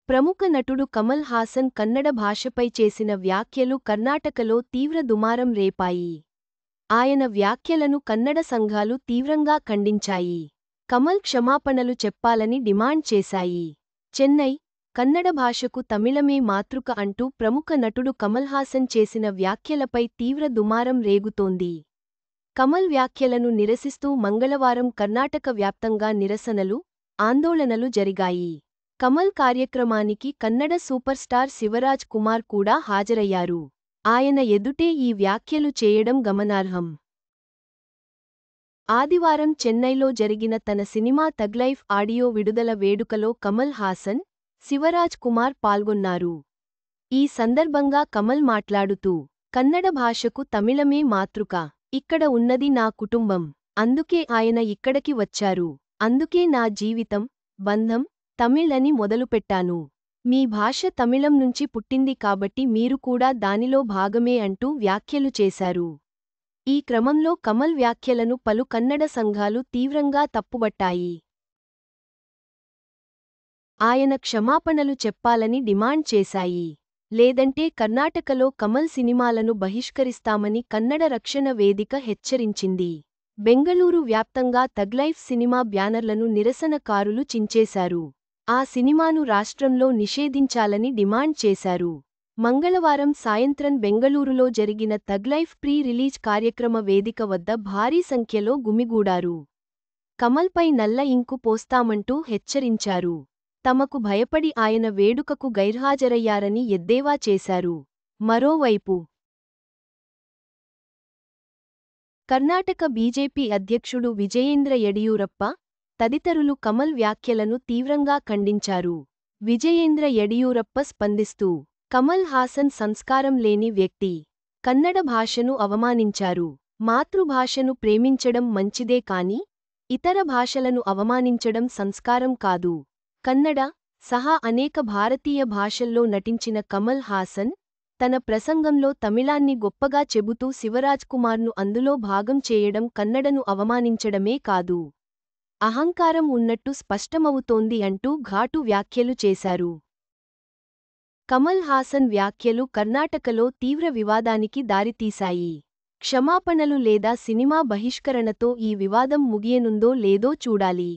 ప్రముఖ నటుడు కమల్ హాసన్ కన్నడ భాషపై చేసిన వ్యాఖ్యలు కర్ణాటకలో తీవ్ర దుమారం రేపాయి. ఆయన వ్యాఖ్యలను కన్నడ సంఘాలు తీవ్రంగా ఖండించాయి. కమల్ క్షమాపణలు చెప్పాలని డిమాండ్ చేశాయి. చెన్నై, కన్నడ భాషకు తమిళమే మాతృక అంటూ ప్రముఖ నటుడు కమల్ హాసన్ చేసిన వ్యాఖ్యలపై తీవ్ర దుమారం రేగుతోంది. కమల్ వ్యాఖ్యలను నిరసిస్తూ మంగళవారం కర్ణాటక వ్యాప్తంగా నిరసనలు, ఆందోళనలు జరిగాయి. కమల్ కార్యక్రమానికి కన్నడ సూపర్ స్టార్ శివరాజ్ కుమార్ కూడా హాజరయ్యారు. ఆయన ఎదుటే ఈ వ్యాఖ్యలు చేయడం గమనార్హం. ఆదివారం చెన్నైలో జరిగిన తన సినిమా థగ్ లైఫ్ ఆడియో విడుదల వేడుకలో కమల్ హాసన్, శివరాజ్ కుమార్ పాల్గొన్నారు. ఈ సందర్భంగా కమల్ మాట్లాడుతూ, కన్నడ భాషకు తమిళమే మాతృక. ఇక్కడ ఉన్నది నా కుటుంబం. అందుకే ఆయన ఇక్కడికి వచ్చారు. అందుకే నా జీవితం, బంధం తమిళ్ అని మొదలుపెట్టాను. మీ భాష తమిళం నుంచి పుట్టింది కాబట్టి మీరు కూడా దానిలో భాగమే అంటూ వ్యాఖ్యలు చేశారు. ఈ క్రమంలో కమల్ వ్యాఖ్యలను పలు కన్నడ సంఘాలు తీవ్రంగా తప్పుబట్టాయి. ఆయన క్షమాపణలు చెప్పాలని డిమాండ్ చేశాయి. లేదంటే కర్ణాటకలో కమల్ సినిమాలను బహిష్కరిస్తామని కన్నడ రక్షణ వేదిక హెచ్చరించింది. బెంగళూరు వ్యాప్తంగా థగ్ లైఫ్ సినిమా బ్యానర్లను నిరసనకారులు చించేశారు. ఆ సినిమాను రాష్ట్రంలో నిషేధించాలని డిమాండ్ చేశారు. మంగళవారం సాయంత్రం బెంగళూరులో జరిగిన థగ్ లైఫ్ ప్రీ రిలీజ్ కార్యక్రమ వేదిక వద్ద భారీ సంఖ్యలో గుమిగూడారు. కమల్పై నల్ల ఇంకు పోస్తామంటూ హెచ్చరించారు. తమకు భయపడి ఆయన వేడుకకు గైర్హాజరయ్యారని ఎద్దేవా చేశారు. మరోవైపు కర్ణాటక బీజేపీ అధ్యక్షుడు విజయేంద్ర యడియూరప్ప తదితరులు కమల్ వ్యాఖ్యలను తీవ్రంగా ఖండించారు. విజయేంద్ర యడియూరప్ప స్పందిస్తూ, కమల్ హాసన్ సంస్కారం లేని వ్యక్తి. కన్నడ భాషను అవమానించారు. మాతృభాషను ప్రేమించడం మంచిదే కాని, ఇతర భాషలను అవమానించడం సంస్కారం కాదు. కన్నడ సహా అనేక భారతీయ భాషల్లో నటించిన కమల్ హాసన్, తన ప్రసంగంలో తమిళాన్ని గొప్పగా చెబుతూ శివరాజ్ కుమార్ను అందులో భాగం చేయడం కన్నడను అవమానించడమే కాదు, అహంకారం ఉన్నట్టు స్పష్టమవుతోంది అంటూ ఘాటు వ్యాఖ్యలు చేశారు. కమల్ హాసన్ వ్యాఖ్యలు కర్ణాటకలో తీవ్ర వివాదానికి దారితీశాయి. క్షమాపణలు లేదా సినిమా బహిష్కరణతో ఈ వివాదం ముగియనుందో లేదో చూడాలి.